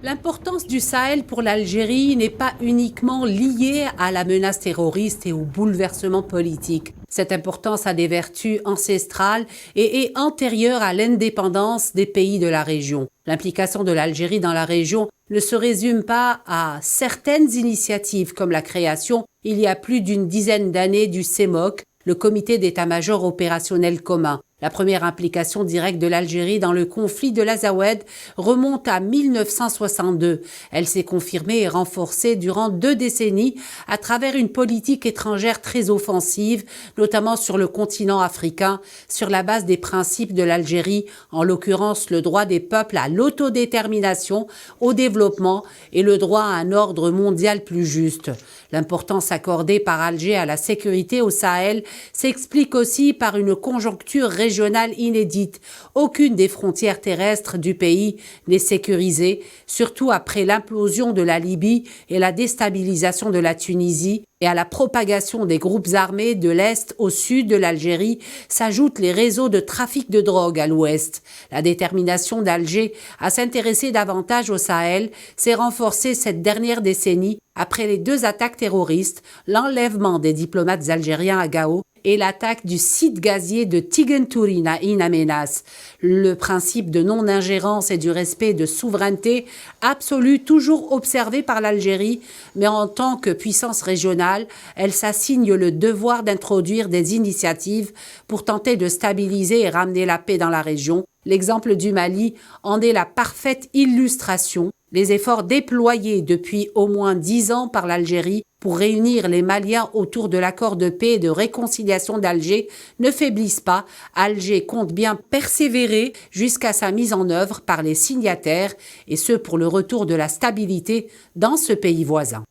L'importance du Sahel pour l'Algérie n'est pas uniquement liée à la menace terroriste et au bouleversement politique. Cette importance a des vertus ancestrales et est antérieure à l'indépendance des pays de la région. L'implication de l'Algérie dans la région ne se résume pas à certaines initiatives comme la création, il y a plus d'une dizaine d'années, du CEMOC, le comité d'état-major opérationnel commun. La première implication directe de l'Algérie dans le conflit de l'Azawed remonte à 1962. Elle s'est confirmée et renforcée durant 2 décennies à travers une politique étrangère très offensive, notamment sur le continent africain, sur la base des principes de l'Algérie, en l'occurrence le droit des peuples à l'autodétermination, au développement et le droit à un ordre mondial plus juste. L'importance accordée par Alger à la sécurité au Sahel s'explique aussi par une conjoncture régionale inédite. Aucune des frontières terrestres du pays n'est sécurisée, surtout après l'implosion de la Libye et la déstabilisation de la Tunisie. Et à la propagation des groupes armés de l'Est au sud de l'Algérie s'ajoutent les réseaux de trafic de drogue à l'Ouest. La détermination d'Alger à s'intéresser davantage au Sahel s'est renforcée cette dernière décennie après les 2 attaques terroristes, l'enlèvement des diplomates algériens à Gao et l'attaque du site gazier de Tigentourine à In Amenas. Le principe de non-ingérence et du respect de souveraineté absolue toujours observé par l'Algérie, mais en tant que puissance régionale, elle s'assigne le devoir d'introduire des initiatives pour tenter de stabiliser et ramener la paix dans la région. L'exemple du Mali en est la parfaite illustration. Les efforts déployés depuis au moins 10 ans par l'Algérie pour réunir les Maliens autour de l'accord de paix et de réconciliation d'Alger ne faiblissent pas. Alger compte bien persévérer jusqu'à sa mise en œuvre par les signataires, et ce pour le retour de la stabilité dans ce pays voisin.